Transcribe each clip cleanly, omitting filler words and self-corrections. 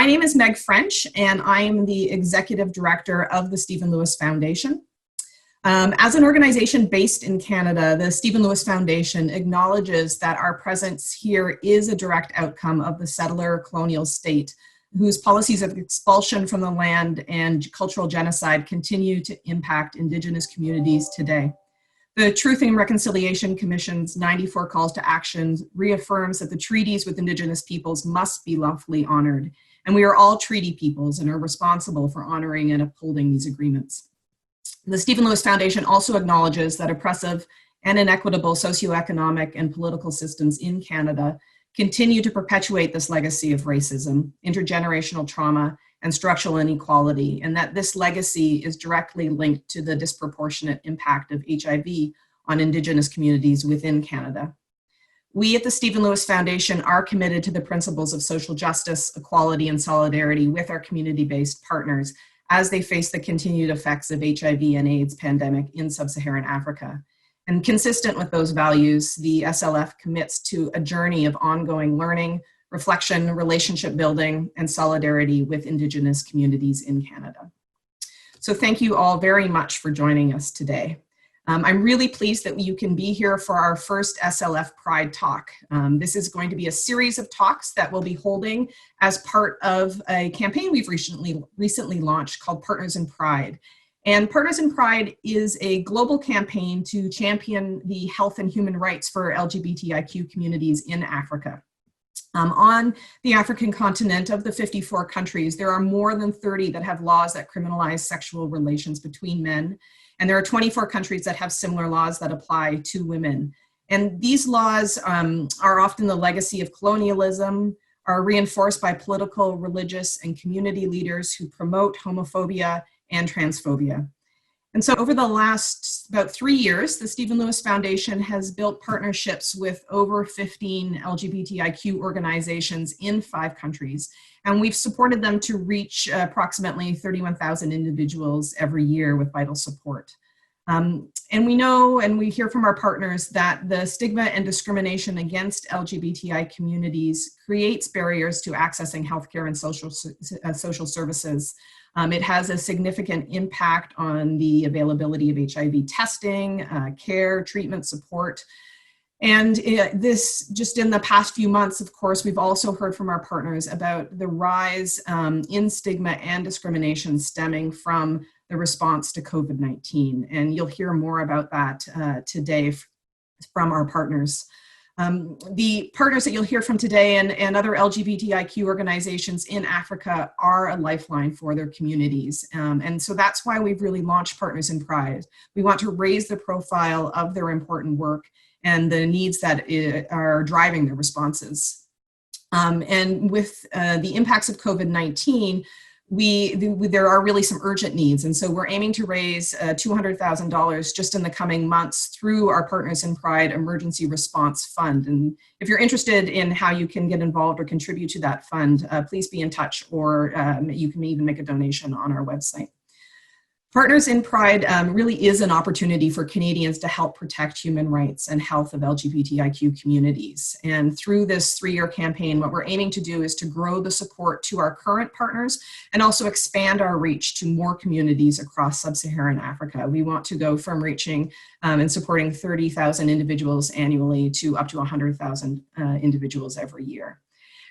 My name is Meg French, and I am the Executive Director of the Stephen Lewis Foundation. As an organization based in Canada, the Stephen Lewis Foundation acknowledges that our presence here is a direct outcome of the settler colonial state, whose policies of expulsion from the land and cultural genocide continue to impact Indigenous communities today. The Truth and Reconciliation Commission's 94 calls to action reaffirms that the treaties with Indigenous peoples must be lawfully honored, and we are all treaty peoples and are responsible for honoring and upholding these agreements. The Stephen Lewis Foundation also acknowledges that oppressive and inequitable socioeconomic and political systems in Canada continue to perpetuate this legacy of racism, intergenerational trauma, and structural inequality, and that this legacy is directly linked to the disproportionate impact of HIV on Indigenous communities within Canada. We at the Stephen Lewis Foundation are committed to the principles of social justice, equality, and solidarity with our community-based partners as they face the continued effects of HIV and AIDS pandemic in sub-Saharan Africa. And consistent with those values, the SLF commits to a journey of ongoing learning, reflection, relationship building, and solidarity with Indigenous communities in Canada. So thank you all very much for joining us today. I'm really pleased that you can be here for our first SLF Pride Talk. This is going to be a series of talks that we'll be holding as part of a campaign we've recently launched called Partners in Pride. And Partners in Pride is a global campaign to champion the health and human rights for LGBTIQ communities in Africa. On the African continent, of the 54 countries, there are more than 30 that have laws that criminalize sexual relations between men. And there are 24 countries that have similar laws that apply to women. And these laws are often the legacy of colonialism, are reinforced by political, religious, and community leaders who promote homophobia and transphobia. And so over the last about 3 years, the Stephen Lewis Foundation has built partnerships with over 15 LGBTIQ organizations in 5 countries. And we've supported them to reach approximately 31,000 individuals every year with vital support. And we know and we hear from our partners that the stigma and discrimination against LGBTI communities creates barriers to accessing healthcare and social services. It has a significant impact on the availability of HIV testing, care, treatment, support. And this, just in the past few months, of course, we've also heard from our partners about the rise in stigma and discrimination stemming from the response to COVID-19. And you'll hear more about that today from our partners. The partners that you'll hear from today and other LGBTIQ organizations in Africa are a lifeline for their communities. And so that's why we've really launched Partners in Pride. We want to raise the profile of their important work and the needs that are driving their responses. And with the impacts of COVID-19, there are really some urgent needs. And so we're aiming to raise $200,000 just in the coming months through our Partners in Pride Emergency Response Fund. And if you're interested in how you can get involved or contribute to that fund, please be in touch, or you can even make a donation on our website. Partners in Pride really is an opportunity for Canadians to help protect human rights and health of LGBTIQ communities. And through this 3-year campaign, what we're aiming to do is to grow the support to our current partners and also expand our reach to more communities across sub-Saharan Africa. We want to go from reaching and supporting 30,000 individuals annually to up to 100,000 individuals every year.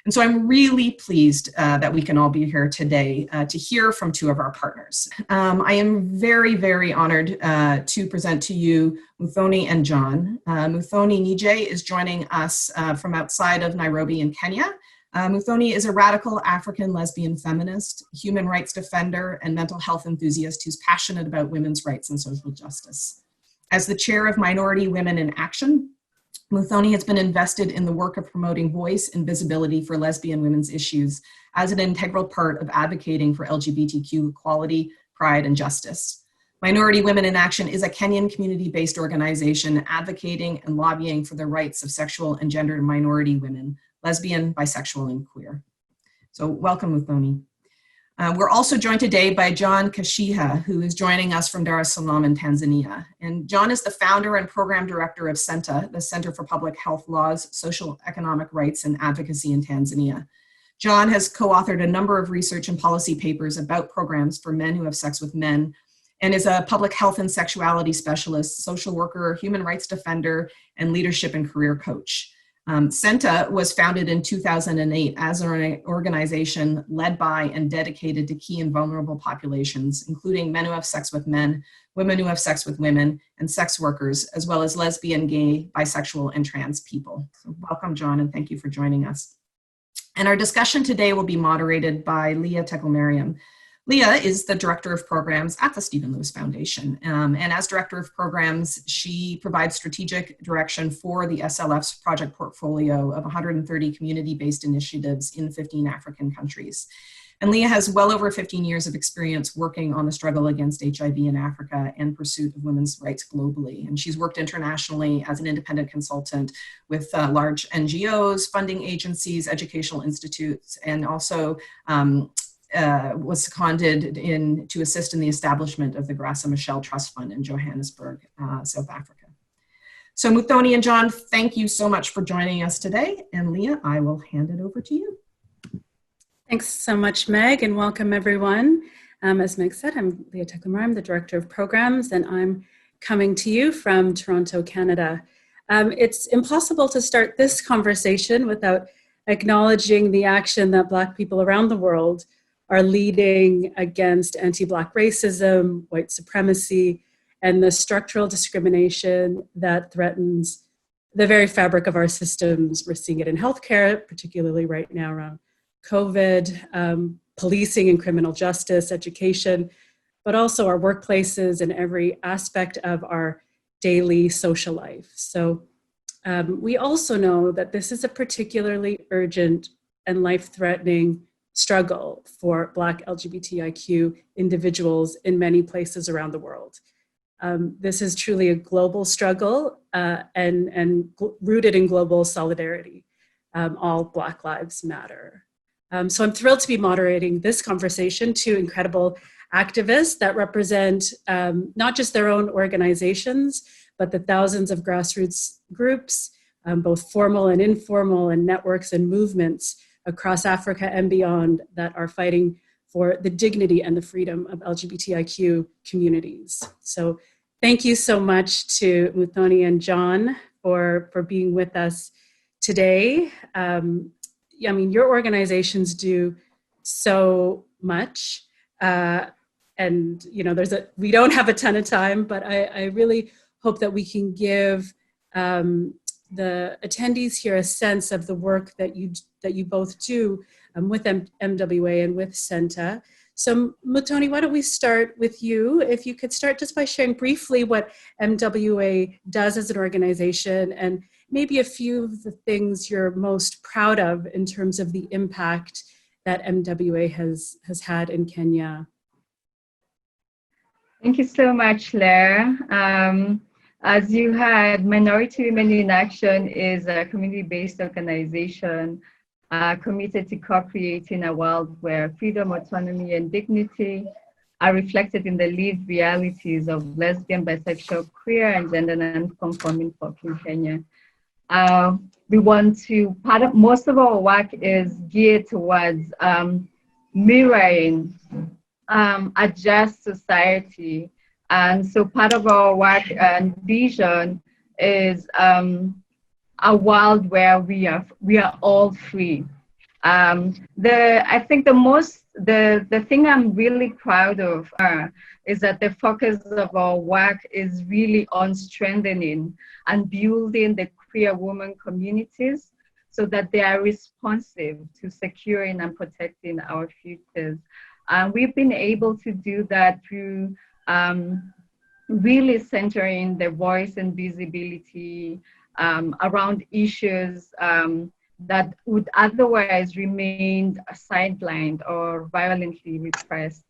And so I'm really pleased that we can all be here today to hear from 2 of our partners. I am very, very honored to present to you Muthoni and John. Muthoni Ngige is joining us from outside of Nairobi in Kenya. Muthoni is a radical African lesbian feminist, human rights defender, and mental health enthusiast who's passionate about women's rights and social justice. As the chair of Minority Women in Action, Muthoni has been invested in the work of promoting voice and visibility for lesbian women's issues as an integral part of advocating for LGBTQ equality, pride, and justice. Minority Women in Action is a Kenyan community-based organization advocating and lobbying for the rights of sexual and gender minority women, lesbian, bisexual, and queer. So welcome, Muthoni. We're also joined today by John Kashiha, who is joining us from Dar es Salaam in Tanzania. And John is the founder and program director of CENTA, the Center for Public Health Laws, Social Economic Rights and Advocacy in Tanzania. John has co-authored a number of research and policy papers about programs for men who have sex with men, and is a public health and sexuality specialist, social worker, human rights defender, and leadership and career coach. CENTA was founded in 2008 as an organization led by and dedicated to key and vulnerable populations, including men who have sex with men, women who have sex with women, and sex workers, as well as lesbian, gay, bisexual, and trans people. So welcome, John, and thank you for joining us. And our discussion today will be moderated by Leah Tekelmariam. Leah is the Director of Programs at the Stephen Lewis Foundation. And as Director of Programs, she provides strategic direction for the SLF's project portfolio of 130 community-based initiatives in 15 African countries. And Leah has well over 15 years of experience working on the struggle against HIV in Africa and pursuit of women's rights globally. And she's worked internationally as an independent consultant with large NGOs, funding agencies, educational institutes, and also was seconded to assist in the establishment of the Graça Machel Trust Fund in Johannesburg, South Africa. So Muthoni and John, thank you so much for joining us today. And Leah, I will hand it over to you. Thanks so much, Meg, and welcome everyone. As Meg said, I'm Leah Tekelmariam, I'm the Director of Programs, and I'm coming to you from Toronto, Canada. It's impossible to start this conversation without acknowledging the action that Black people around the world are leading against anti-Black racism, white supremacy, and the structural discrimination that threatens the very fabric of our systems. We're seeing it in healthcare, particularly right now around COVID, policing and criminal justice, education, but also our workplaces and every aspect of our daily social life. So we also know that this is a particularly urgent and life-threatening struggle for Black LGBTIQ individuals in many places around the world. This is truly a global struggle and rooted in global solidarity. All Black lives matter. So I'm thrilled to be moderating this conversation to incredible activists that represent not just their own organizations, but the thousands of grassroots groups, both formal and informal, and networks and movements across Africa and beyond that are fighting for the dignity and the freedom of LGBTIQ communities. So thank you so much to Muthoni and John for being with us today. I mean, your organizations do so much. And you know, we don't have a ton of time, but I really hope that we can give the attendees here a sense of the work that you both do with MWA and with CENTA. So Muthoni, why don't we start with you? If you could start just by sharing briefly what MWA does as an organization and maybe a few of the things you're most proud of in terms of the impact that MWA has had in Kenya. Thank you so much, Claire. As you heard, Minority Women in Action is a community-based organization committed to co-creating a world where freedom, autonomy, and dignity are reflected in the lived realities of lesbian, bisexual, queer, and gender non-conforming folk in Kenya. Most of our work is geared towards mirroring a just society. And so part of our work and vision is a world where we are all free. I think the thing I'm really proud of is that the focus of our work is really on strengthening and building the queer women communities so that they are responsive to securing and protecting our futures. We've been able to do that through really centering the voice and visibility around issues that would otherwise remain sidelined or violently repressed.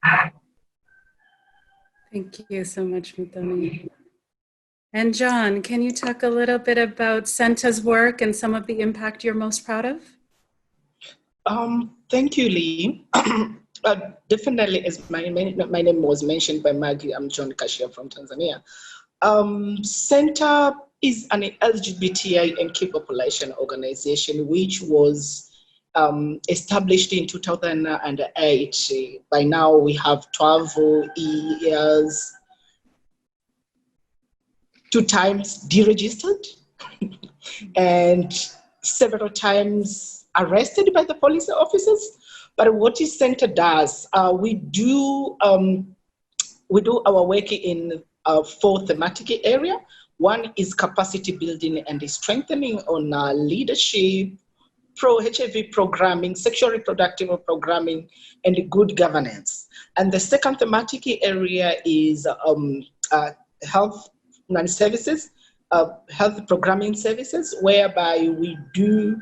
Thank you so much, Muthoni. And John, can you talk a little bit about CENTA's work and some of the impact you're most proud of? Thank you, Lee. Definitely, as my name was mentioned by Maggie, I'm John Kashiha from Tanzania. CENTA is an LGBTIQ population organization which was established in 2008. By now we have 12 years, 2 times deregistered, and several times arrested by the police officers. But what this center does, we do our work in 4 thematic area. One is capacity building and strengthening on leadership, pro-HIV programming, sexual reproductive programming, and good governance. And the second thematic area is health services, health programming services, whereby we do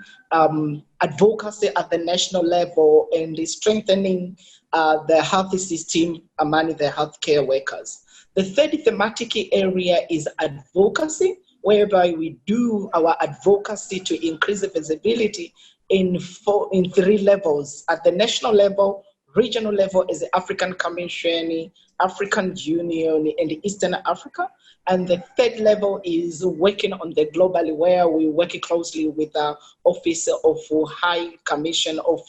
advocacy at the national level and strengthening the health system among the healthcare workers. The third thematic area is advocacy, whereby we do our advocacy to increase the visibility in 3 levels. At the national level, regional level is the African Commission, African Union, and Eastern Africa. And the third level is working on the globally, where we work closely with the Office of High Commission of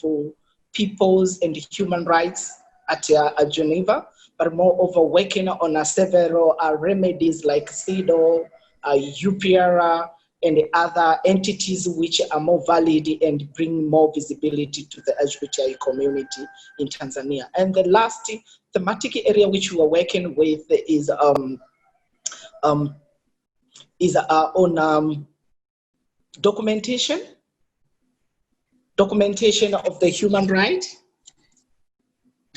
Peoples and Human Rights at Geneva, but moreover working on several remedies like CEDAW, UPR, and other entities which are more valid and bring more visibility to the LGBTI community in Tanzania. And the last thematic area which we are working with is on documentation of the human right,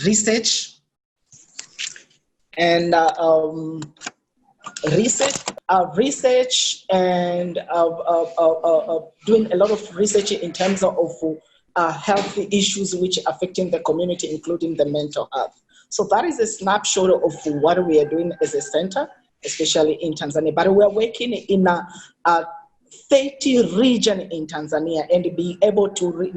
research, and research and doing a lot of research in terms of health issues which are affecting the community, including the mental health. So that is a snapshot of what we are doing as a center, especially in Tanzania. But we are working in a 30 region in Tanzania and be able to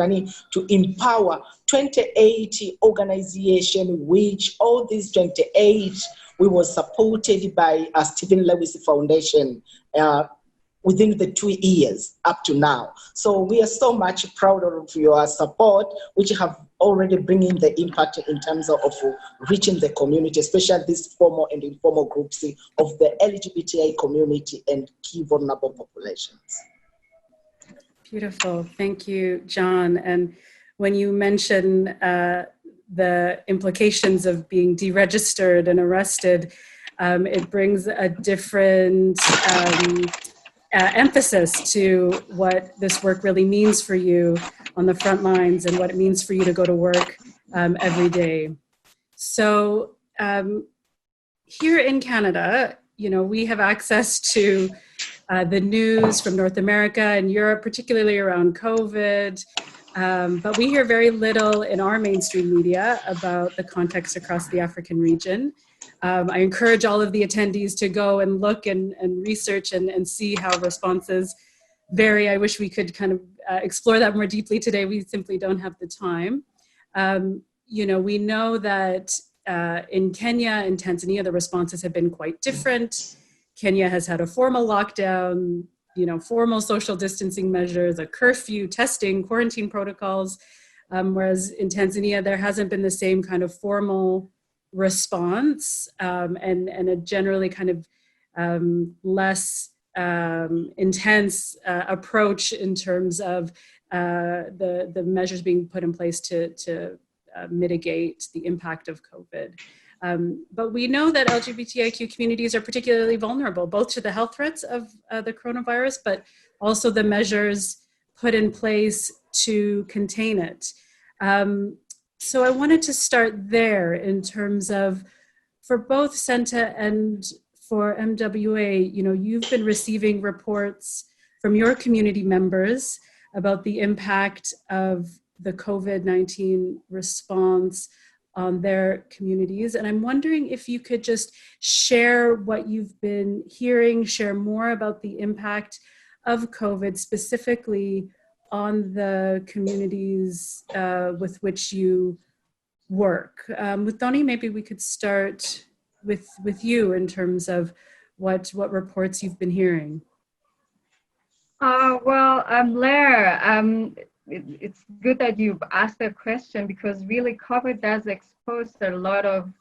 empower 28 organizations, which all these 28 we were supported by Stephen Lewis Foundation within the 2 years up to now. So we are so much proud of your support, which have already bringing the impact in terms of reaching the community, especially these formal and informal groups of the LGBTI community and key vulnerable populations. Beautiful, thank you, John. And when you mention the implications of being deregistered and arrested, it brings a different emphasis to what this work really means for you on the front lines and what it means for you to go to work every day. So here in Canada, you know, we have access to the news from North America and Europe, particularly around COVID. But we hear very little in our mainstream media about the context across the African region. I encourage all of the attendees to go and look and research and see how responses vary. I wish we could kind of explore that more deeply today. We simply don't have the time. You know, we know that in Kenya and Tanzania, the responses have been quite different. Kenya has had a formal lockdown, you know, formal social distancing measures, a curfew, testing, quarantine protocols, whereas in Tanzania, there hasn't been the same kind of formal response and a generally kind of less intense approach in terms of the measures being put in place to mitigate the impact of COVID. But we know that LGBTIQ communities are particularly vulnerable, both to the health threats of the coronavirus, but also the measures put in place to contain it. So I wanted to start there in terms of, for both CENTA and for MWA, you know, you've been receiving reports from your community members about the impact of the COVID-19 response on their communities. And I'm wondering if you could just share what you've been hearing, share more about the impact of COVID specifically on the communities with which you work. Muthoni, maybe we could start with you in terms of what reports you've been hearing. Well, Blair, it's good that you've asked that question, because really COVID does expose a lot of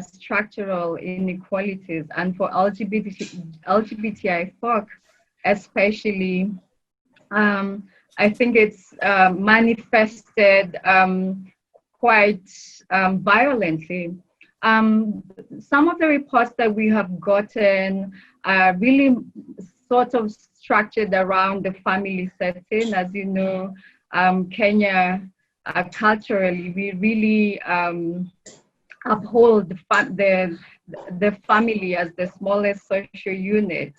structural inequalities, and for LGBTI folk especially, I think it's manifested quite violently. Some of the reports that we have gotten are really sort of structured around the family setting. As you know, Kenya, culturally, we really uphold the family as the smallest social unit.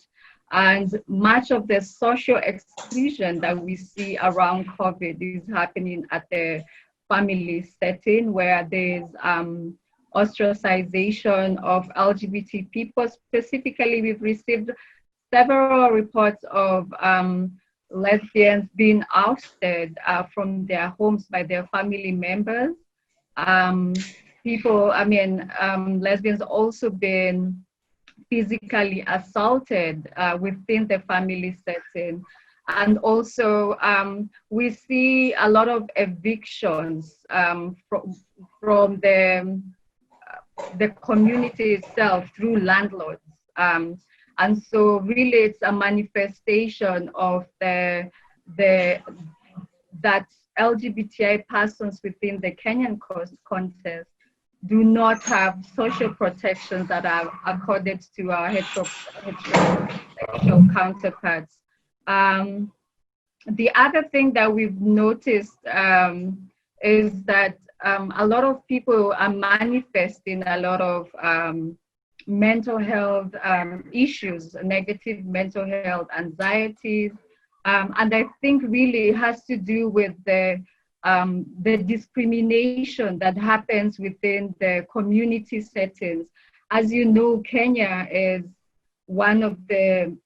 And much of the social exclusion that we see around COVID is happening at the family setting, where there's ostracization of LGBT people. Specifically, we've received several reports of lesbians being ousted from their homes by their family members. Lesbians also been physically assaulted within the family setting. And also, we see a lot of evictions from the community itself through landlords. And so really it's a manifestation of that LGBTI persons within the Kenyan context do not have social protections that are accorded to our heterosexual counterparts. The other thing that we've noticed is that a lot of people are manifesting a lot of mental health issues, negative mental health, anxieties, and I think really it has to do with the discrimination that happens within the community settings. As you know, Kenya is one of the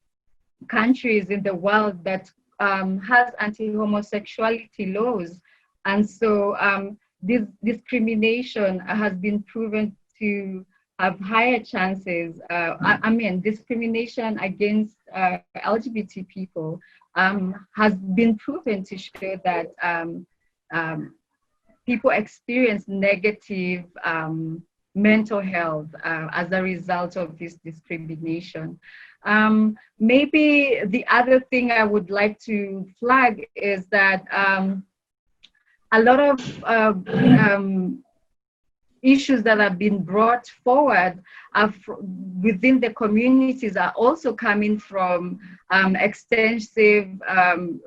countries in the world that has anti-homosexuality laws, and so this discrimination has been proven to have higher chances. Discrimination against LGBT people has been proven to show that people experience negative mental health as a result of this discrimination. Maybe the other thing I would like to flag is that a lot of issues that have been brought forward within the communities are also coming from extensive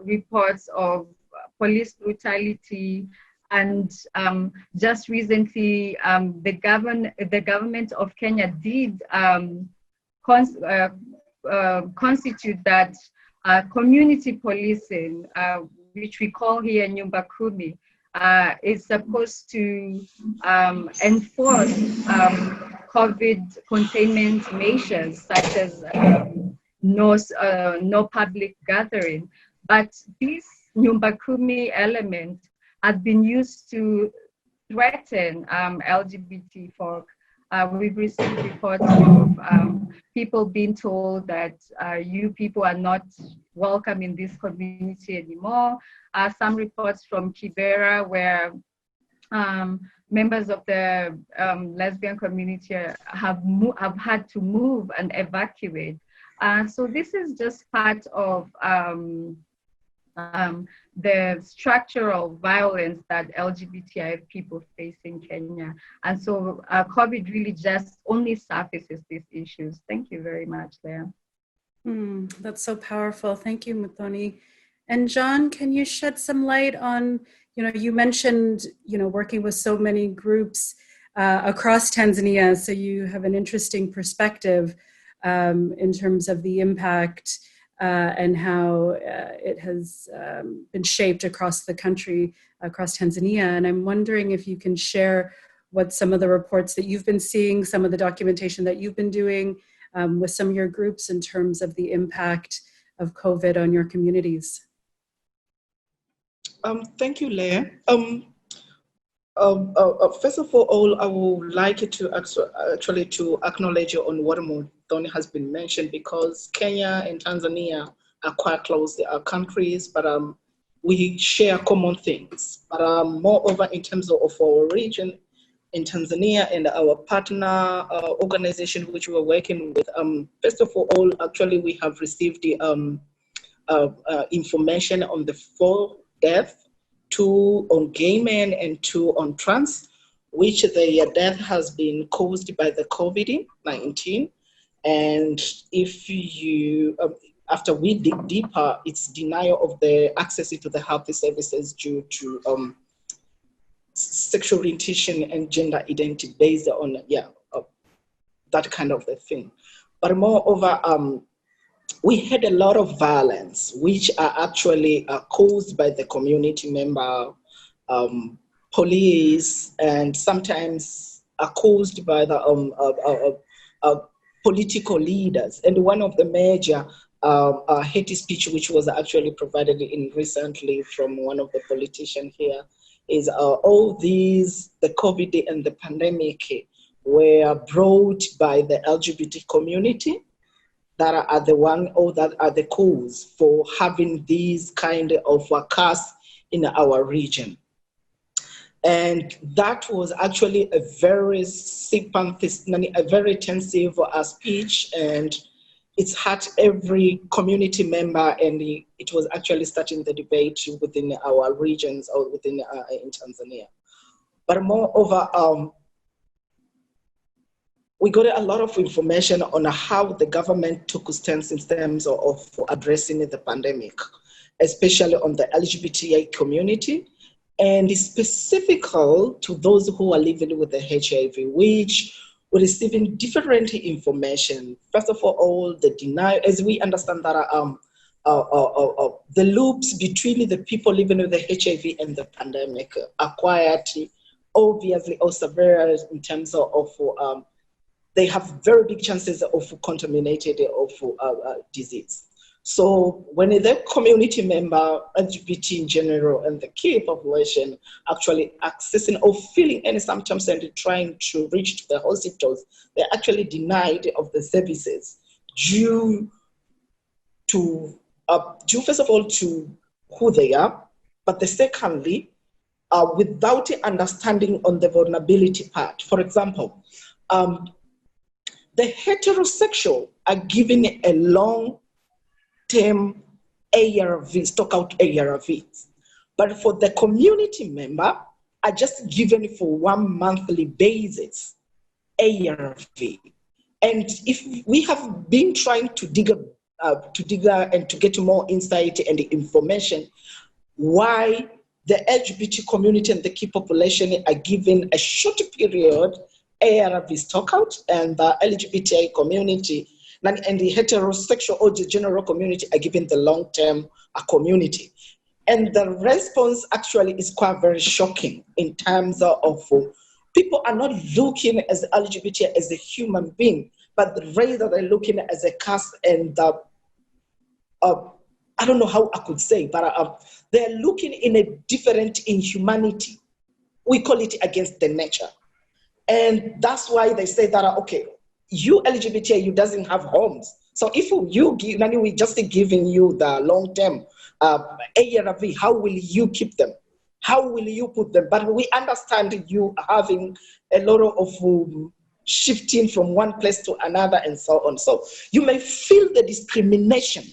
reports of police brutality. And just recently, the government of Kenya did constitute that community policing, which we call here Nyumba Kumi, is supposed to enforce COVID containment measures, such as no public gathering. But this Nyumba Kumi element has been used to threaten LGBT folk. We've received reports of people being told that you people are not welcome in this community anymore. Some reports from Kibera, where members of the lesbian community have had to move and evacuate. So this is just part of the structural violence that LGBTI people face in Kenya. And so COVID really just only surfaces these issues. Thank you very much, Leah. That's so powerful. Thank you, Muthoni. And John, can you shed some light on, you mentioned, working with so many groups across Tanzania, so you have an interesting perspective in terms of the impact and how it has been shaped across the country, across Tanzania. And I'm wondering if you can share what some of the reports that you've been seeing, some of the documentation that you've been doing with some of your groups in terms of the impact of COVID on your communities. Thank you, Leah. First of all, I would like to actually to acknowledge you on what Muthoni has been mentioned, because Kenya and Tanzania are quite close. They are countries, but we share common things. But moreover, in terms of our region in Tanzania and our partner organization which we're working with, first of all, actually we have received the information on the 4 deaths, 2 on gay men and 2 on trans, which the death has been caused by the COVID-19. And if you, after we dig deeper, it's denial of the access to the health services due to sexual orientation and gender identity based on, that kind of a thing. But moreover, we had a lot of violence, which are actually caused by the community member, police, and sometimes are caused by the political leaders. And one of the major hate speech, which was actually provided in recently from one of the politicians here, is all these, the COVID and the pandemic were brought by the LGBT community that are the one, or that are the cause for having these kind of curse in our region. And that was actually a very a very intensive speech, and it's hurt every community member, and it was actually starting the debate within our regions or within in Tanzania. But moreover, we got a lot of information on how the government took a stance in terms of addressing the pandemic, especially on the LGBTIQ community, and specifically to those who are living with the HIV, which were receiving different information. First of all, the denial, as we understand that the loops between the people living with the HIV and the pandemic are quite obviously or severe in terms of they have very big chances of contaminated of disease. So when the community member, LGBT in general, and the key population actually accessing or feeling any symptoms and trying to reach to the hospitals, they're actually denied of the services due first of all to who they are, but secondly, without understanding on the vulnerability part. For example, the heterosexual are given a long-term ARV, stock out ARVs. But for the community member, are just given for 1 monthly basis ARV. And if we have been trying to dig and to get more insight and information, why the LGBT community and the key population are given a short period ARV stockout, and the LGBTI community and the heterosexual or the general community are given the long-term community. And the response actually is quite very shocking in terms of people are not looking as LGBT as a human being, but rather they're looking as a caste, and I don't know how I could say, but they're looking in a different inhumanity. We call it against the nature. And that's why they say that, okay, you LGBTI, you doesn't have homes. So if you give, we just giving you the long-term ARV, how will you keep them? How will you put them? But we understand you having a lot of shifting from one place to another and so on. So you may feel the discrimination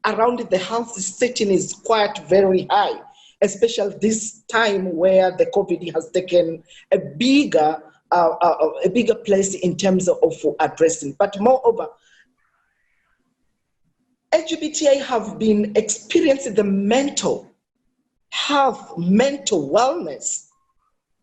around the health setting is quite very high, especially this time where the COVID has taken a bigger place in terms of addressing. But moreover, LGBTI have been experiencing the mental health, mental wellness,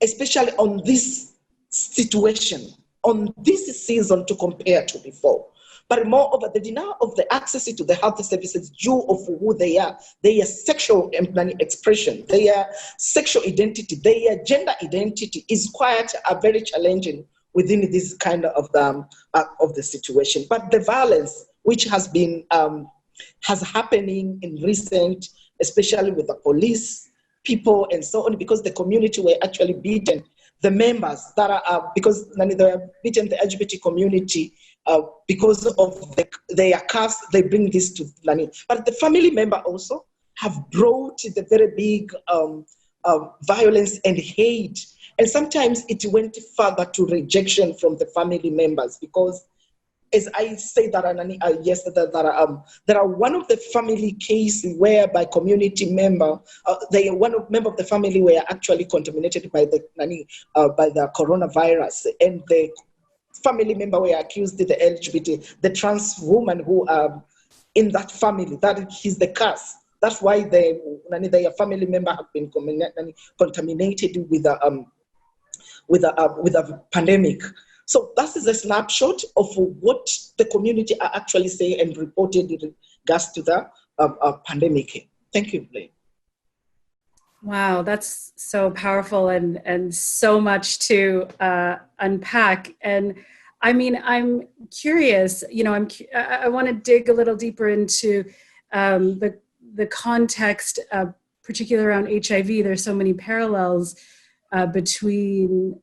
especially on this situation, on this season to compare to before. But moreover, the denial of the access to the health services due of who they are, their sexual expression, their sexual identity, their gender identity is quite very challenging within this kind of the situation. But the violence which has been happening in recent, especially with the police, people and so on, because the community were actually beaten. The members that are because they are beaten the LGBT community because of their caste, they bring this to Nani. But the family member also have brought the very big violence and hate. And sometimes it went further to rejection from the family members, because as I say that, yes, there are one of the family cases whereby community member, member of the family were actually contaminated by the coronavirus, and the family member were accused the LGBT, the trans woman who in that family, that he's the curse. That's why their family member have been contaminated with a pandemic. So that is a snapshot of what the community are actually saying and reported in regards to the pandemic. Thank you, Blaine. Wow, that's so powerful and so much to unpack. And I mean, I'm curious, I want to dig a little deeper into the context, particularly around HIV. There's so many parallels between,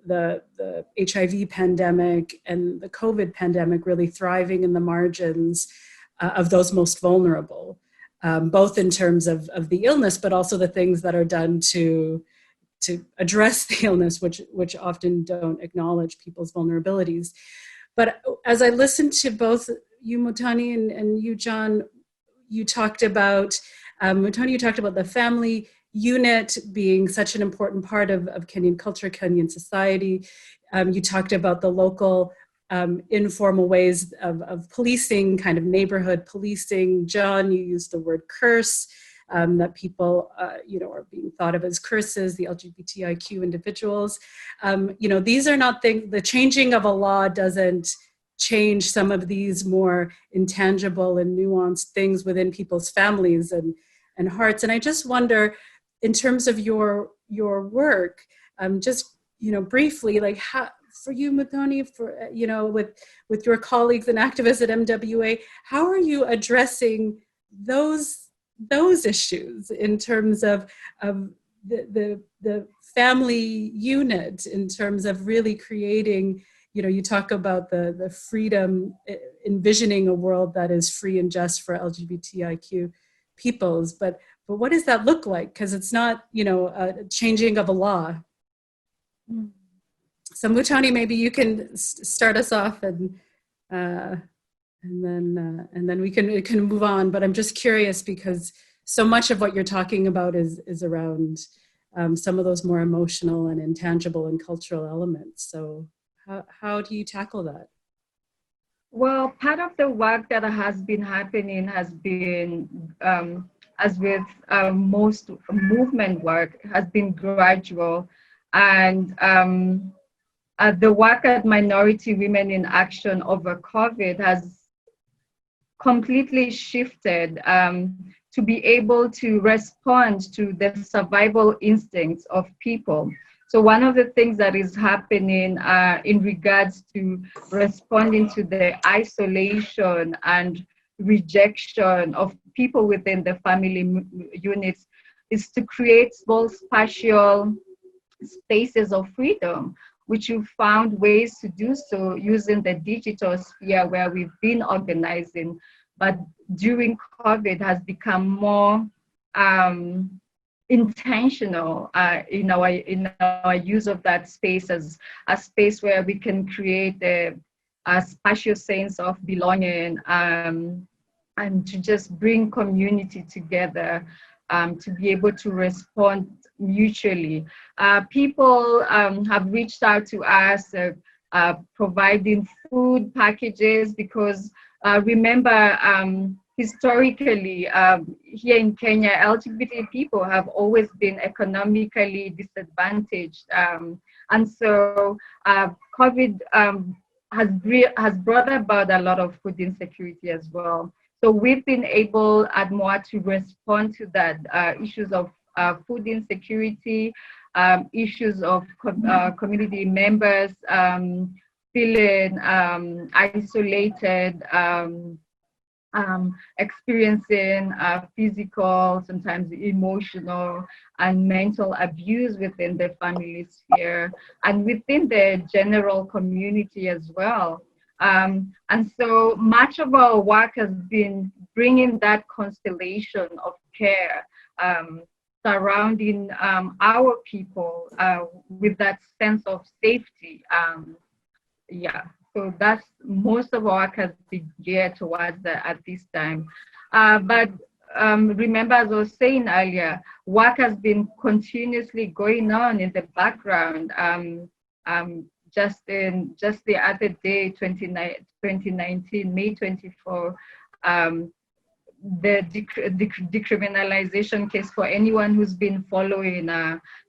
the HIV pandemic and the COVID pandemic, really thriving in the margins of those most vulnerable, both in terms of the illness, but also the things that are done to address the illness, which often don't acknowledge people's vulnerabilities. But as I listened to both you, Muthoni, and you, John, you talked about, Muthoni, you talked about the family unit being such an important part of Kenyan culture, Kenyan society. You talked about the local informal ways of policing, kind of neighborhood policing. John, you used the word curse, that people, are being thought of as curses, the LGBTIQ individuals. These are not things, the changing of a law doesn't change some of these more intangible and nuanced things within people's families and hearts. And I just wonder, in terms of your work, just briefly, like how, for you, Muthoni, for with your colleagues and activists at MWA, how are you addressing those issues in terms of the family unit, in terms of really creating, you talk about the freedom, envisioning a world that is free and just for LGBTIQ peoples, but what does that look like? Because it's not, a changing of a law. So Muthoni, maybe you can start us off, and then we can move on. But I'm just curious, because so much of what you're talking about is around some of those more emotional and intangible and cultural elements. So how do you tackle that? Well, part of the work that has been happening has been, as with most movement work, has been gradual. And the work at Minority Women in Action over COVID has completely shifted to be able to respond to the survival instincts of people. So one of the things that is happening in regards to responding to the isolation and rejection of people within the family units is to create small spatial spaces of freedom, which you found ways to do so using the digital sphere where we've been organizing, but during COVID has become more intentional in our use of that space as a space where we can create a spatial sense of belonging, and to just bring community together, to be able to respond mutually. People have reached out to us providing food packages, because remember, historically, here in Kenya, LGBT people have always been economically disadvantaged. And so COVID has brought about a lot of food insecurity as well. So we've been able at MOA to respond to that, issues of food insecurity, issues of community members feeling isolated, experiencing physical, sometimes emotional and mental abuse within the family sphere and within the general community as well. And so much of our work has been bringing that constellation of care surrounding our people with that sense of safety. So that's most of our work has been geared towards that at this time. But remember, as I was saying earlier, work has been continuously going on in the background. Just the other day, 2019, May 24, the decriminalization case, for anyone who's been following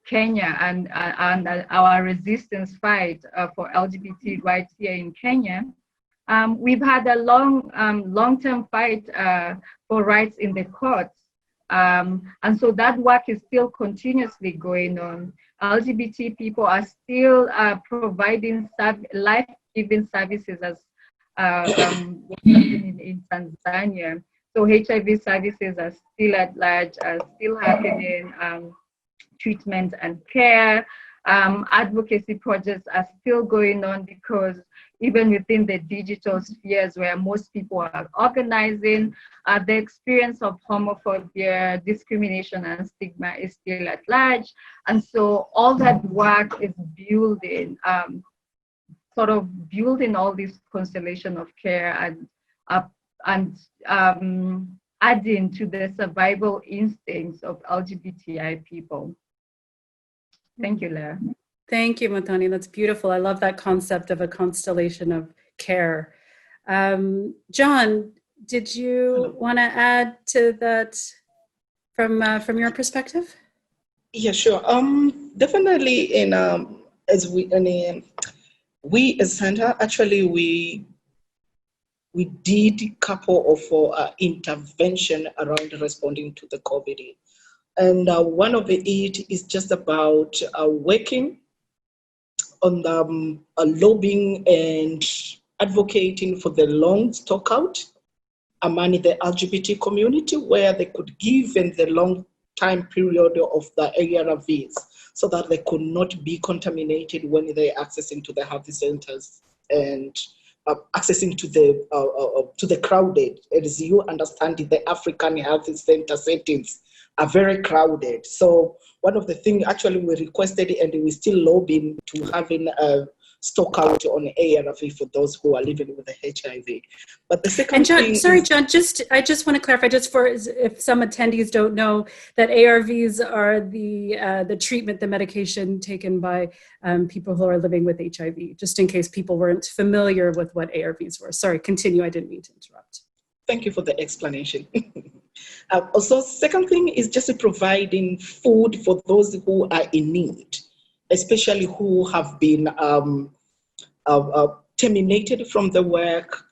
Kenya and our resistance fight for LGBT rights here in Kenya, we've had a long-term fight for rights in the courts. And so that work is still continuously going on. LGBT people are still providing life-giving services as in Tanzania. So HIV services are still at large, are still happening, treatment and care. Advocacy projects are still going on because even within the digital spheres where most people are organizing, the experience of homophobia, discrimination, and stigma is still at large. And so all that work is building, building all this constellation of care and adding to the survival instincts of LGBTI people. Thank you, Lara. Thank you, Muthoni. That's beautiful. I love that concept of a constellation of care. John, did you want to add to that from your perspective? Yeah, sure. Definitely. We as Center, actually, we did a couple of intervention around responding to the COVID. And one of it is just about working on the lobbying and advocating for the long stock out among the LGBT community, where they could give in the long time period of the ARVs so that they could not be contaminated when they're accessing to the health centers and accessing to the crowded. As you understand, the African health center settings are very crowded. So one of the things actually we requested, and we still lobbying to having a stock out on ARV for those who are living with the HIV. But the second and John, thing sorry, John, I just want to clarify, just for if some attendees don't know, that ARVs are the treatment, the medication taken by people who are living with HIV, just in case people weren't familiar with what ARVs were. Sorry, continue, I didn't mean to interrupt. Thank you for the explanation. Also, second thing is just providing food for those who are in need, especially who have been terminated from the work.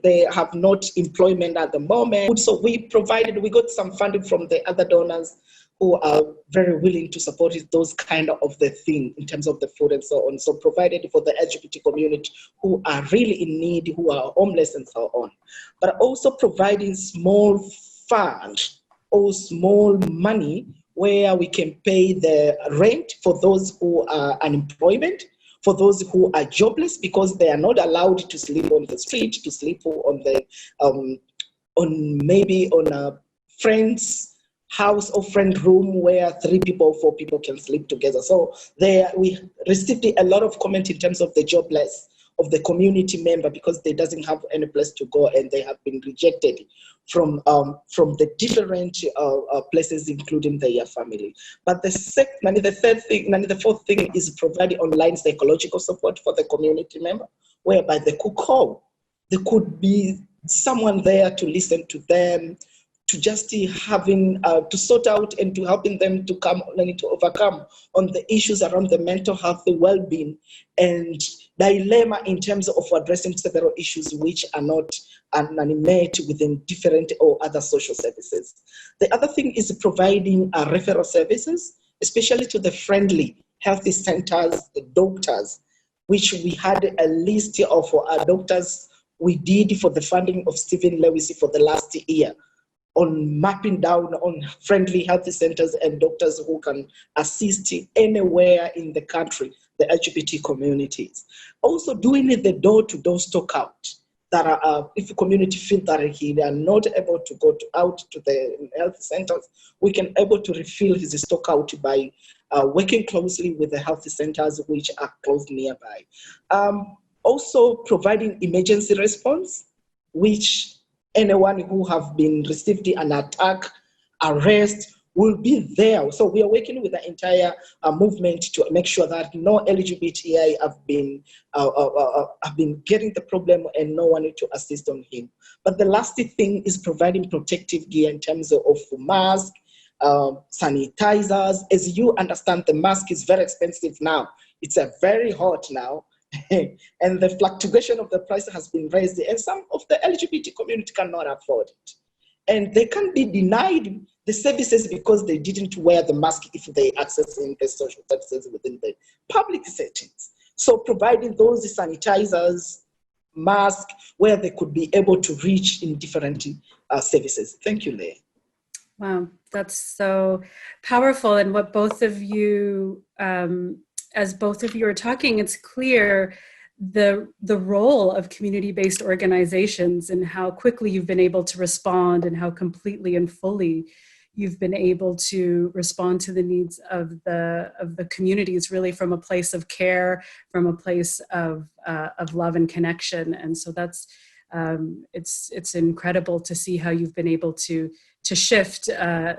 They have not employment at the moment. So we got some funding from the other donors who are very willing to support those kind of the thing in terms of the food and so on. So provided for the LGBT community who are really in need, who are homeless and so on. But also providing small fund or small money where we can pay the rent for those who are unemployment, for those who are jobless because they are not allowed to sleep on the street, to sleep on the maybe on a friend's house or friend room where 3 people, 4 people can sleep together. So we received a lot of comment in terms of the jobless of the community member because they doesn't have any place to go and they have been rejected from the different places, including their family. But the fourth thing is providing online psychological support for the community member, whereby they could call. There could be someone there to listen to them, to just having to sort out and to helping them to come and to overcome on the issues around the mental health, the well-being, and dilemma in terms of addressing several issues which are not met within different or other social services. The other thing is providing referral services, especially to the friendly health centers, the doctors, which we had a list of doctors we did for the funding of Stephen Lewis for the last year, on mapping down on friendly health centers and doctors who can assist anywhere in the country the LGBT communities. Also doing the door-to-door stock out. That are, if the community feel that they are not able to go out to the health centers, we can able to refill his stock out by working closely with the health centers which are close nearby. Also providing emergency response, which anyone who have been received an attack, arrest, will be there. So we are working with the entire movement to make sure that no LGBTI have been getting the problem and no one to assist on him. But the last thing is providing protective gear in terms of masks, sanitizers. As you understand, the mask is very expensive now. It's very hot now. And the fluctuation of the price has been raised, and some of the LGBT community cannot afford it. And they can be denied the services because they didn't wear the mask if they access in the social services within the public settings. So providing those sanitizers, masks, where they could be able to reach in different services. Thank you, Leah. Wow, that's so powerful. And what both of you, as both of you are talking, it's clear the role of community-based organizations and how quickly you've been able to respond and how completely and fully you've been able to respond to the needs of the communities, really from a place of care, from a place of love and connection. And so that's it's incredible to see how you've been able to shift in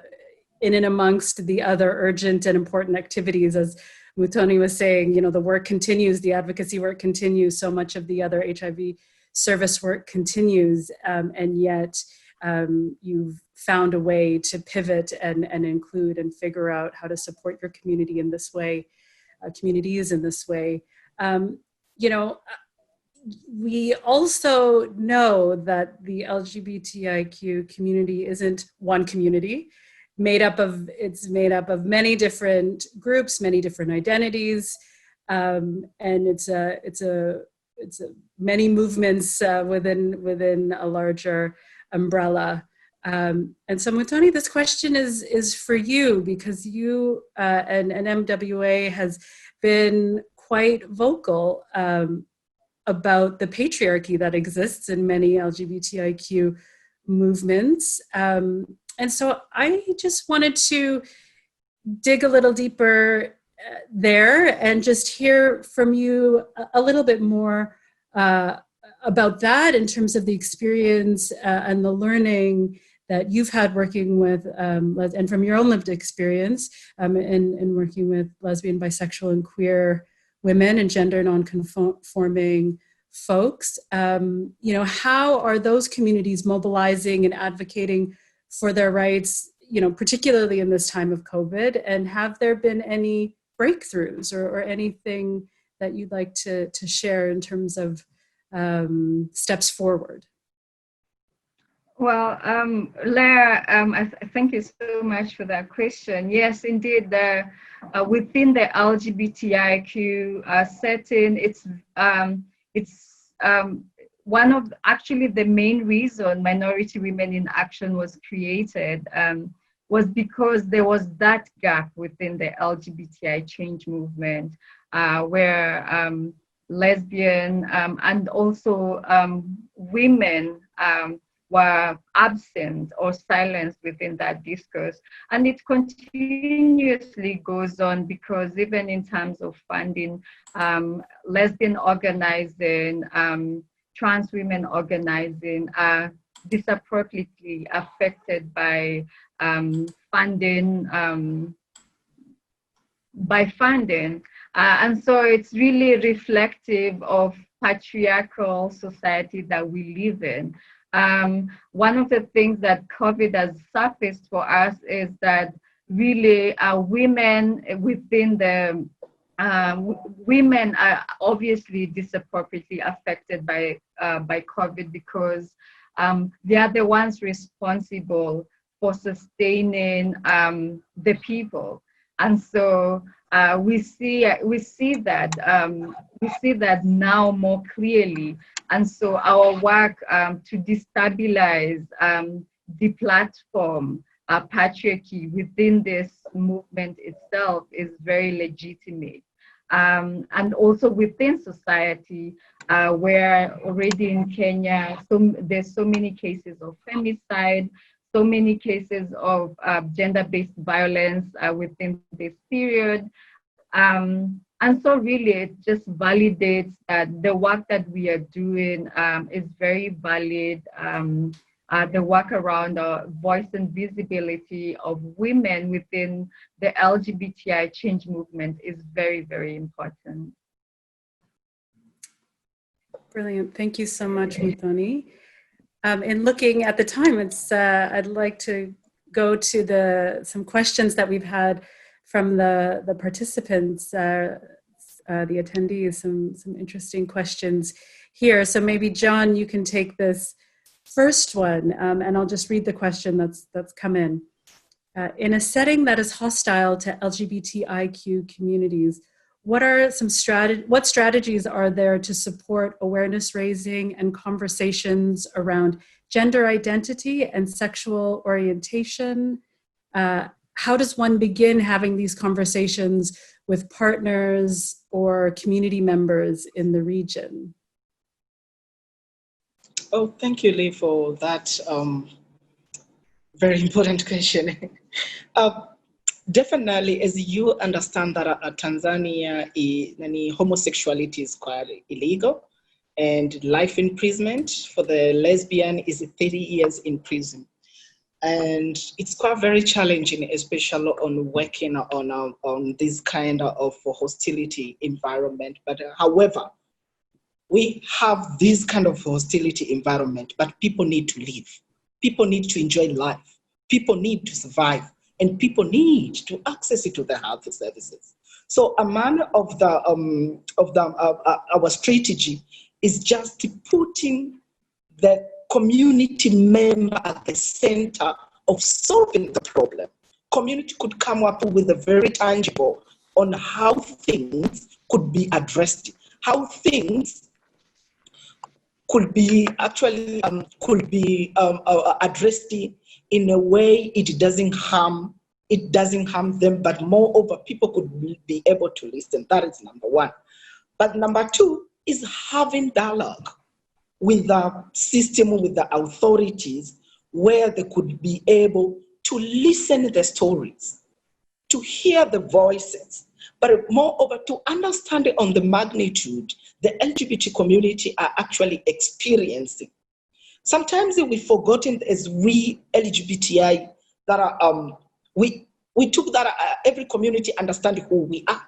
and amongst the other urgent and important activities. As Muthoni was saying, you know, the work continues, the advocacy work continues, so much of the other HIV service work continues, and yet you've found a way to pivot and include and figure out how to support your community in this way, communities in this way. You know, we also know that the LGBTIQ community isn't one community. It's made up of many different groups, many different identities, and it's many movements within a larger umbrella. And so, Muthoni, this question is for you, because you and MWA has been quite vocal about the patriarchy that exists in many LGBTIQ movements. And so I just wanted to dig a little deeper there and just hear from you a little bit more about that in terms of the experience and the learning that you've had working with, and from your own lived experience in working with lesbian, bisexual, and queer women and gender non-conforming folks. You know, how are those communities mobilizing and advocating for their rights, you know, particularly in this time of COVID? And have there been any breakthroughs or anything that you'd like to share in terms of steps forward? Well, Lara, thank you so much for that question. Yes, indeed, within the LGBTIQ setting, it's one of actually the main reason Minority Women in Action was created was because there was that gap within the LGBTI change movement where lesbian and also women were absent or silenced within that discourse. And it continuously goes on because even in terms of funding, lesbian organizing, trans women organizing are disproportionately affected by funding. And so it's really reflective of patriarchal society that we live in. One of the things that COVID has surfaced for us is that really women within the women are obviously disproportionately affected by COVID because they are the ones responsible for sustaining the people, and so we see that now more clearly. And so our work to destabilize the platform patriarchy within this movement itself is very legitimate. and also within society, where already in Kenya, there's so many cases of femicide, so many cases of gender-based violence within this period. And so really it just validates that the work that we are doing is very valid. The work around voice and visibility of women within the LGBTI change movement is very, very important. Brilliant. Thank you so much, Muthoni. In looking at the time, I'd like to go to some questions that we've had from the participants, the attendees, some interesting questions here. So maybe John, you can take this first one, and I'll just read the question that's come in. In a setting that is hostile to LGBTIQ communities, what strategies are there to support awareness raising and conversations around gender identity and sexual orientation? How does one begin having these conversations with partners or community members in the region? Oh, thank you, Lee, for that very important question. Definitely, as you understand that Tanzania, homosexuality is quite illegal, and life imprisonment for the lesbian is 30 years in prison. And it's quite very challenging, especially on working on this kind of hostility environment. But however, we have this kind of hostility environment, but people need to live. People need to enjoy life. People need to survive, and people need to access it to the health services. So among of our strategy is just putting the community member at the center of solving the problem. Community could come up with a very tangible on how things could be addressed, how things could be actually addressed in a way it doesn't harm them, but moreover people could be able to listen. That is number one. But number two is having dialogue with the system, with the authorities, where they could be able to listen to the stories, to hear the voices, but moreover to understand on the magnitude the LGBT community are actually experiencing. Sometimes we've forgotten as we LGBTI that are, we took that every community understand who we are,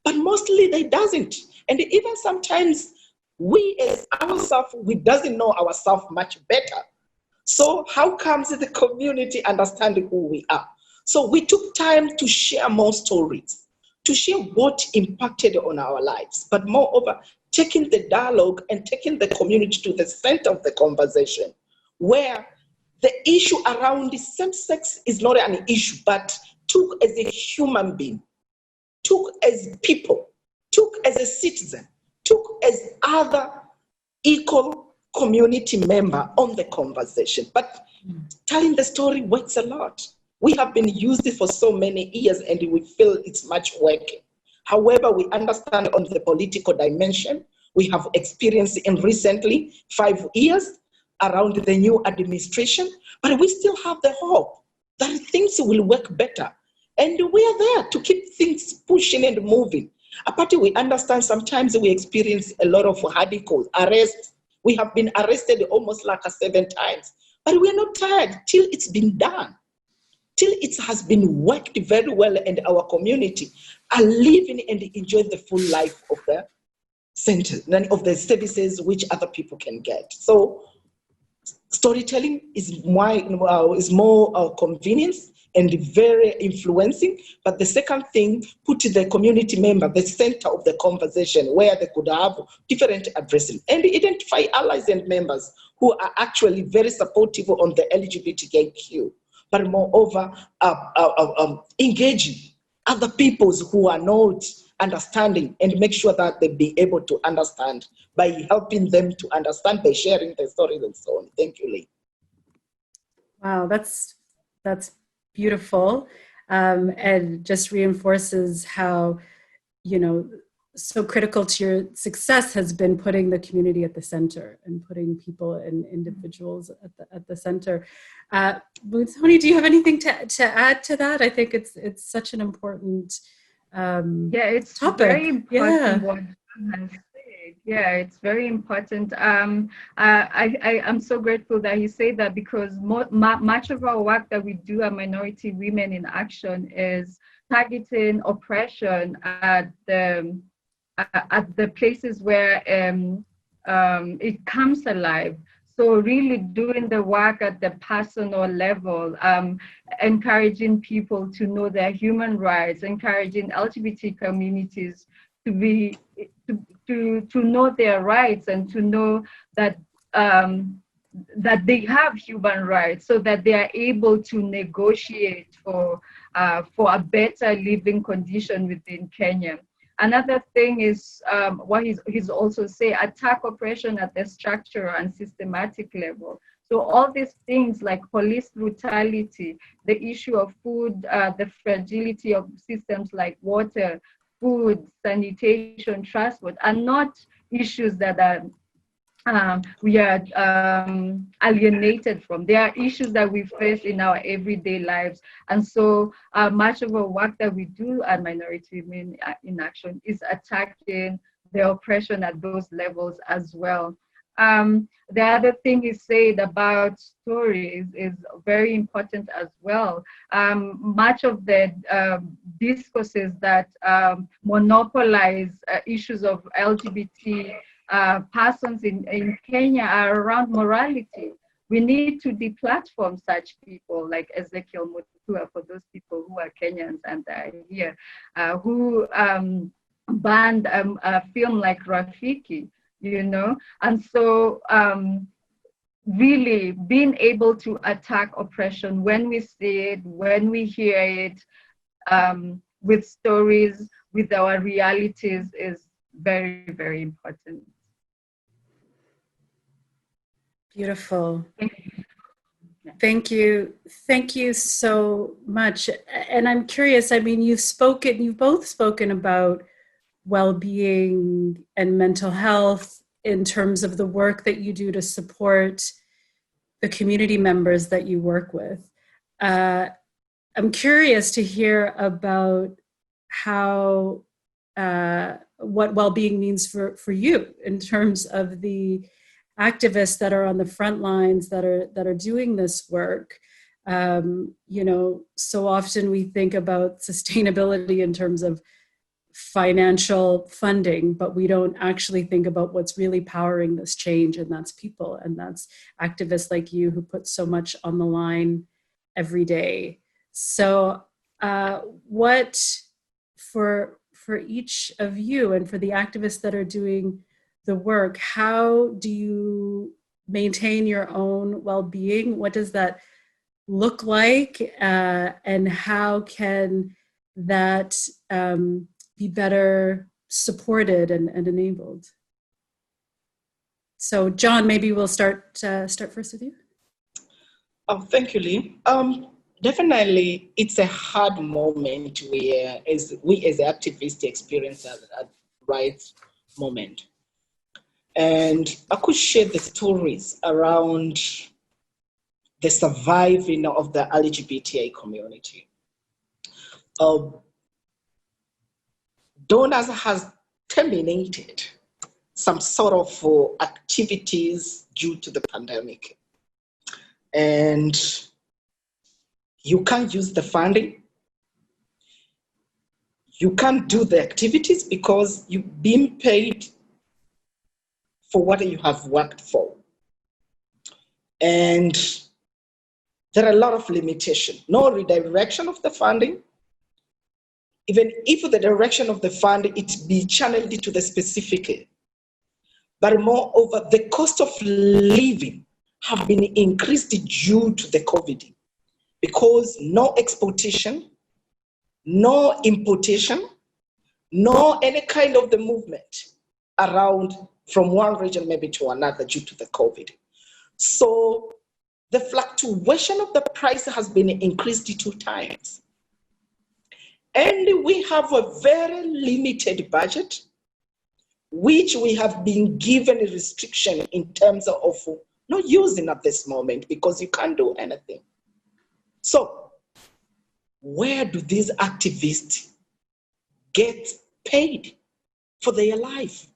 but mostly they doesn't. And even sometimes we as ourselves, we doesn't know ourselves much better. So how comes the community understanding who we are? So we took time to share more stories, to share what impacted on our lives, but moreover, taking the dialogue and taking the community to the center of the conversation, where the issue around the same sex is not an issue, but took as a human being, took as people, took as a citizen, took as other equal community member on the conversation. But telling the story works a lot. We have been used for so many years and we feel it's much working. However, we understand on the political dimension, we have experienced in recently 5 years around the new administration, but we still have the hope that things will work better. And we are there to keep things pushing and moving. Apart, we understand sometimes we experience a lot of radical arrests. We have been arrested almost like 7 times, but we're not tired till it's been done, till it has been worked very well and our community are living and enjoy the full life of the center, of the services which other people can get. So storytelling is more convenience and very influencing. But the second thing, put the community member the center of the conversation where they could have different addressing and identify allies and members who are actually very supportive on the LGBTIQ, but moreover, engaging other peoples who are not understanding and make sure that they be able to understand by helping them to understand by sharing their stories and so on. Thank you, Lee. Wow, that's beautiful, and just reinforces how, so critical to your success has been putting the community at the center and putting people and individuals at the center. Muthoni, do you have anything to add to that? I think it's such an important it's topic. Very important what John has said. Yeah, it's very important. I'm so grateful that he said that, because much of our work that we do at Minority Women in Action is targeting oppression at the places where it comes alive. So really doing the work at the personal level, encouraging people to know their human rights, encouraging LGBT communities to know their rights and to know that that they have human rights, so that they are able to negotiate for a better living condition within Kenya. Another thing is what he's also say, attack oppression at the structural and systematic level. So all these things like police brutality, the issue of food, the fragility of systems like water, food, sanitation, transport are not issues that we are alienated from. They are issues that we face in our everyday lives. And so much of our work that we do at Minority Women in Action is attacking the oppression at those levels as well. The other thing he said about stories is very important as well. Much of the discourses that monopolize issues of LGBT persons in Kenya are around morality. We need to deplatform such people like Ezekiel Mutua, for those people who are Kenyans and are here, who banned a film like Rafiki, you know. And so really being able to attack oppression when we see it, when we hear it, with stories, with our realities is very, very important. Beautiful. Thank you. Thank you so much. And I'm curious, I mean, you've both spoken about well-being and mental health in terms of the work that you do to support the community members that you work with. I'm curious to hear about how, what well-being means for you in terms of the activists that are on the front lines that are doing this work. You know, so often we think about sustainability in terms of financial funding, but we don't actually think about what's really powering this change, and that's people, and that's activists like you who put so much on the line every day. So what for each of you and for the activists that are doing the work, how do you maintain your own well-being? What does that look like? And how can that be better supported and enabled? So John, maybe we'll start first with you. Oh, thank you, Lee. Definitely, it's a hard moment where we as activists experience a rights moment. And I could share the stories around the surviving of the LGBTI community. Donors has terminated some sort of activities due to the pandemic. And you can't use the funding. You can't do the activities because you've been paid for what you have worked for. And there are a lot of limitations. No redirection of the funding. Even if the direction of the fund, it be channeled to the specific. But moreover, the cost of living have been increased due to the COVID, because no exportation, no importation, no any kind of the movement around from one region maybe to another due to the COVID. So the fluctuation of the price has been increased 2 times. And we have a very limited budget which we have been given a restriction in terms of not using at this moment because you can't do anything. So where do these activists get paid for their life?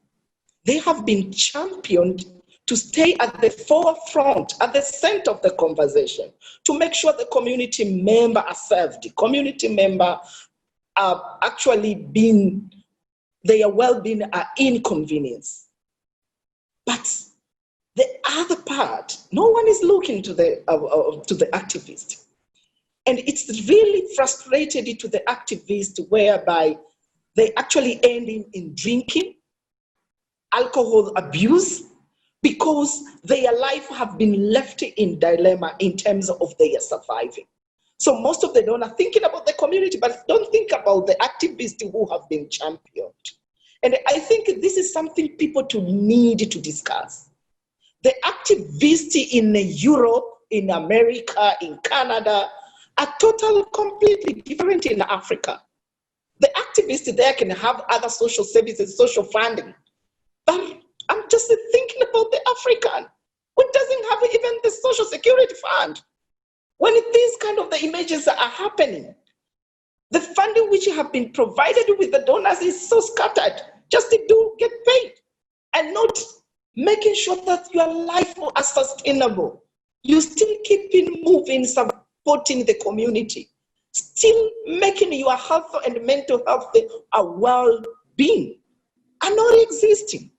They have been championed to stay at the forefront, at the center of the conversation, to make sure the community member are served, the community member are actually being, their well-being are inconvenienced. But the other part, no one is looking to the activist. And it's really frustrated to the activist whereby they actually end in drinking, alcohol abuse, because their life have been left in dilemma in terms of their surviving. So most of them are thinking about the community, but don't think about the activists who have been championed. And I think this is something people to need to discuss. The activists in Europe, in America, in Canada, are totally, completely different in Africa. The activists there can have other social services, social funding, but I'm just thinking about the African, who doesn't have even the social security fund. When these kind of the images are happening, the funding which have been provided with the donors is so scattered, just to get paid and not making sure that your life is sustainable. You still keeping moving, supporting the community, still making your health and mental health a well-being are not existing.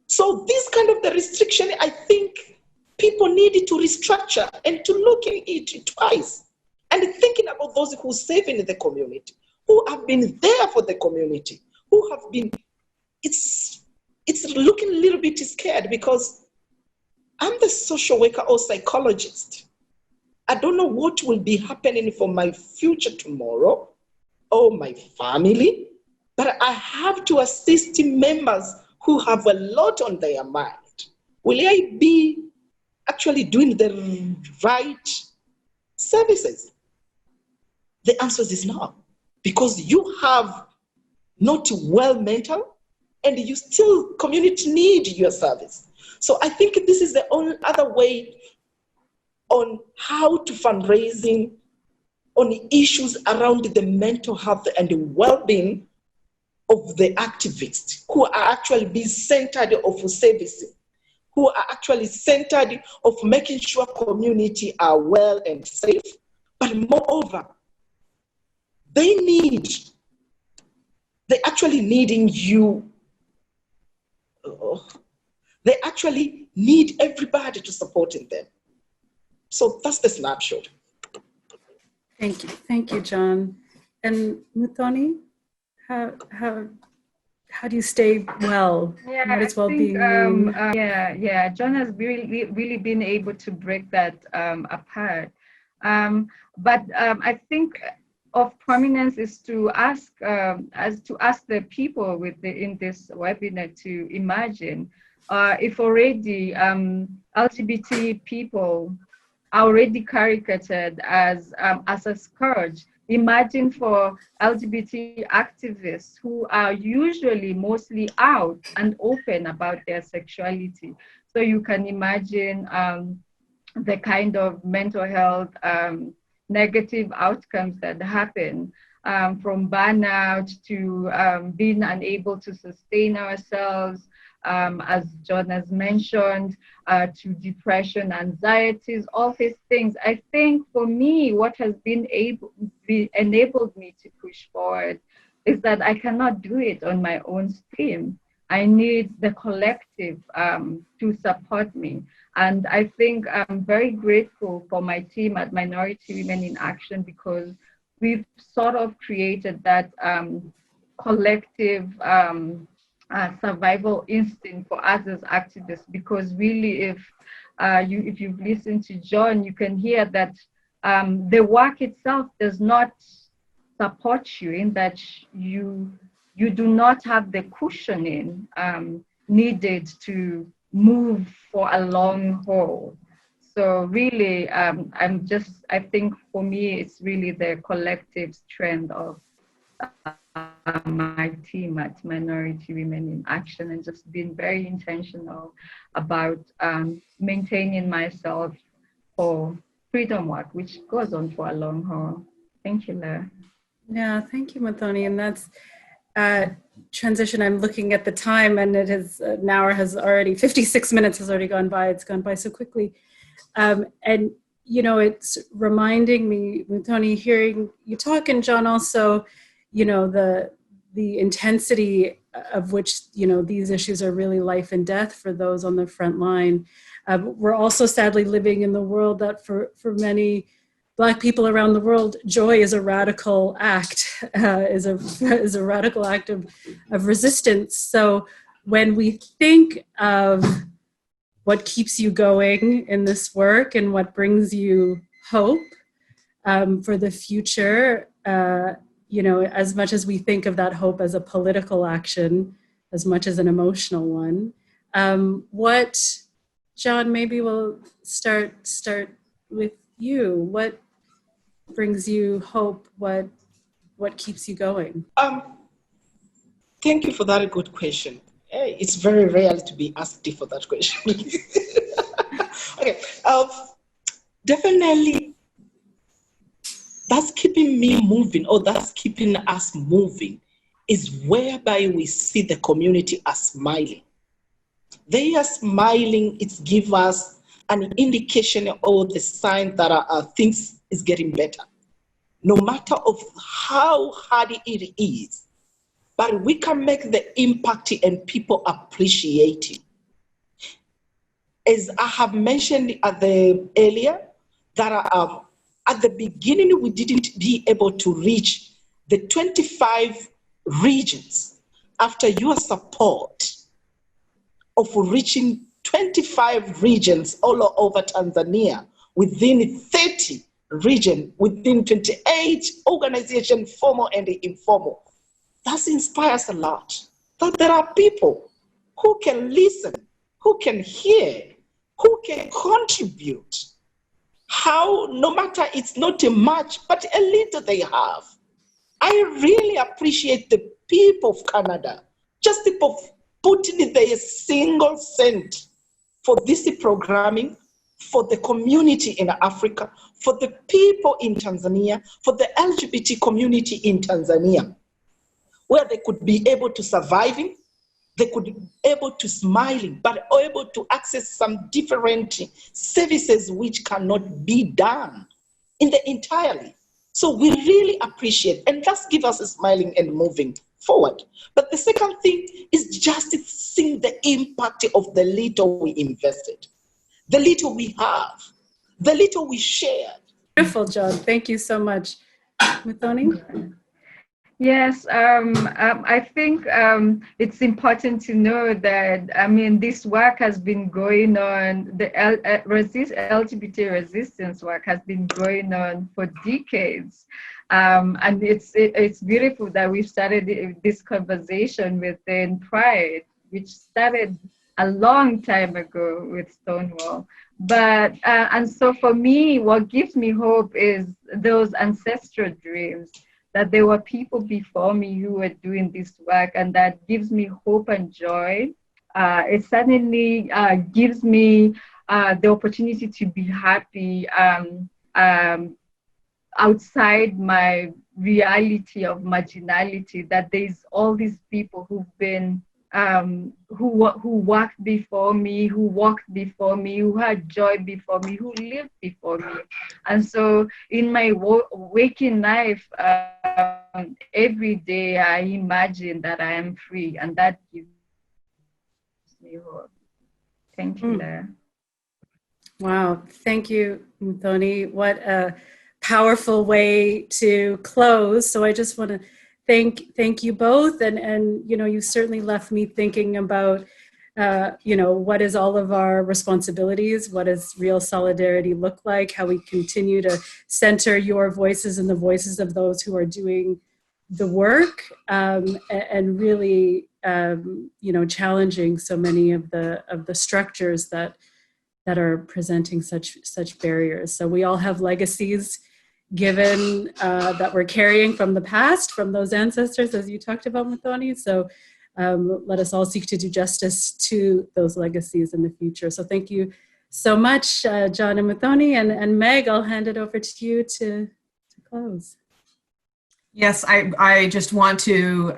So this kind of the restriction, I think people need to restructure and to look at it twice and thinking about those who serve in the community, who have been there for the community, who have been, it's looking a little bit scared because I'm the social worker or psychologist. I don't know what will be happening for my future tomorrow or my family, but I have to assist members who have a lot on their mind. Will I be actually doing the right services? The answer is no, because you have not well mental and you still community need your service. So I think this is the only other way on how to fundraising on issues around the mental health and the well-being of the activists who are actually being centered of servicing, who are actually centered of making sure community are well and safe, but moreover, they actually needing you. They actually need everybody to support in them. So that's the snapshot. Thank you, John. And Muthoni, how do you stay well? Yeah, What does well-being mean? John has really been able to break that apart. But I think of prominence is to ask the people in this webinar to imagine if already LGBT people are already caricatured as a scourge. Imagine for LGBT activists who are usually mostly out and open about their sexuality. So you can imagine the kind of mental health negative outcomes that happen, from burnout to being unable to sustain ourselves, as John has mentioned, to depression, anxieties, all these things. I think for me, what has enabled me to push forward is that I cannot do it on my own stream. I need the collective to support me. And I think I'm very grateful for my team at Minority Women in Action, because we've sort of created that collective survival instinct for us as activists. Because really, if you've listened to John, you can hear that the work itself does not support you, in that you do not have the cushioning needed to move for a long haul. So really, I think for me, it's really the collective strength of my team at Minority Women in Action, and just being very intentional about maintaining myself for freedom work, which goes on for a long haul. Thank you, Leah. Yeah, thank you, Muthoni. And that's transition. I'm looking at the time, and it has an hour has already 56 minutes has already gone by. It's gone by so quickly, and you know, it's reminding me, Muthoni, hearing you talk, and John also, you know, the intensity of which, you know, these issues are really life and death for those on the front line. We're also sadly living in the world that for many Black people around the world, joy is a radical act, is a radical act of resistance. So when we think of what keeps you going in this work and what brings you hope for the future, you know, as much as we think of that hope as a political action, as much as an emotional one, John, maybe we'll start with you. What brings you hope? What keeps you going? Thank you for that good question. It's very rare to be asked for that question. Okay, definitely that's keeping me moving, or that's keeping us moving, is whereby we see the community are smiling. They are smiling. It gives us an indication or the sign that things is getting better, no matter of how hard it is. But we can make the impact and people appreciate it. As I have mentioned earlier, that at the beginning we didn't be able to reach the 25 regions. After your support of reaching 25 regions all over Tanzania, within 30 regions, within 28 organizations, formal and informal, that inspires a lot. That there are people who can listen, who can hear, who can contribute. How, no matter it's not much, but a little they have. I really appreciate the people of Canada, just people putting their single cent for this programming, for the community in Africa, for the people in Tanzania, for the LGBT community in Tanzania, where they could be able to surviving, they could be able to smiling, but able to access some different services which cannot be done in the entirely. So we really appreciate, and that's give us a smiling and moving forward. But the second thing is just seeing the impact of the little we invested, the little we have, the little we shared. Beautiful, John. Thank you so much. Muthoni? Yes, I think it's important to know that, I mean, this work has been going on, the LGBT resistance work has been going on for decades. And it's beautiful that we've started this conversation within Pride, which started a long time ago with Stonewall. But, and so for me, what gives me hope is those ancestral dreams, that there were people before me who were doing this work, and that gives me hope and joy. It suddenly gives me the opportunity to be happy outside my reality of marginality, that there's all these people who've been, who worked before me, who walked before me, who had joy before me, who lived before me. And so in my waking life, every day I imagine that I am free, and that gives me hope. Thank you, Leah. Wow, thank you, Muthoni. What a powerful way to close. So I just want to thank you both, and you know, you certainly left me thinking about you know, what is all of our responsibilities, what does real solidarity look like, how we continue to center your voices and the voices of those who are doing the work, and really you know, challenging so many of the structures that are presenting such barriers. So we all have legacies given that we're carrying from the past, from those ancestors, as you talked about, Muthoni. So let us all seek to do justice to those legacies in the future. So thank you so much, John and Muthoni. And Meg, I'll hand it over to you to close. Yes, I just want to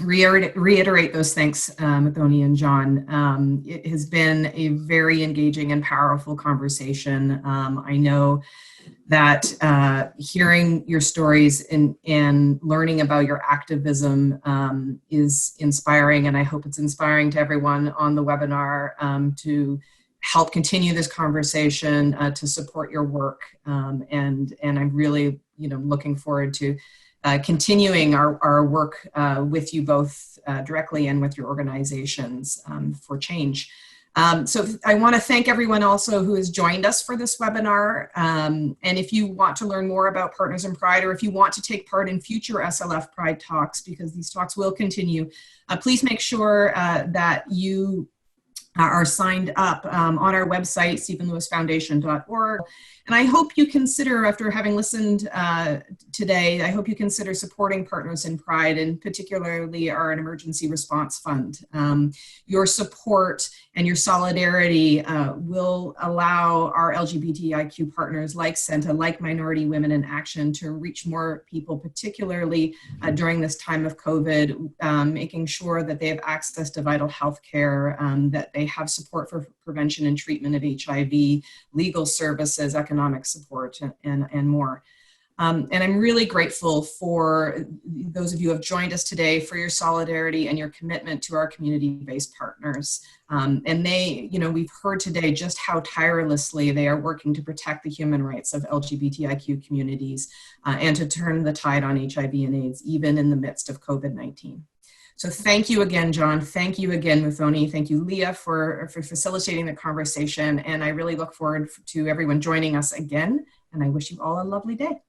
reiterate those thanks, Muthoni and John. It has been a very engaging and powerful conversation. I know that hearing your stories and learning about your activism is inspiring, and I hope it's inspiring to everyone on the webinar to help continue this conversation, to support your work, and I'm really, looking forward to continuing our work with you both directly and with your organizations for change. So I want to thank everyone also who has joined us for this webinar. And if you want to learn more about Partners in Pride, or if you want to take part in future SLF Pride Talks, because these talks will continue, please make sure that you are signed up on our website, StephenLewisFoundation.org. And I hope you consider, after having listened today, I hope you consider supporting Partners in Pride, and particularly our Emergency Response Fund. Your support and your solidarity will allow our LGBTIQ partners like Center, like Minority Women in Action, to reach more people, particularly during this time of COVID, making sure that they have access to vital health care, that they have support for prevention and treatment of HIV, legal services, economic support, and more. And I'm really grateful for those of you who have joined us today, for your solidarity and your commitment to our community-based partners. And they, we've heard today just how tirelessly they are working to protect the human rights of LGBTIQ communities and to turn the tide on HIV and AIDS, even in the midst of COVID-19. So thank you again, John. Thank you again, Muthoni. Thank you, Leah, for facilitating the conversation. And I really look forward to everyone joining us again. And I wish you all a lovely day.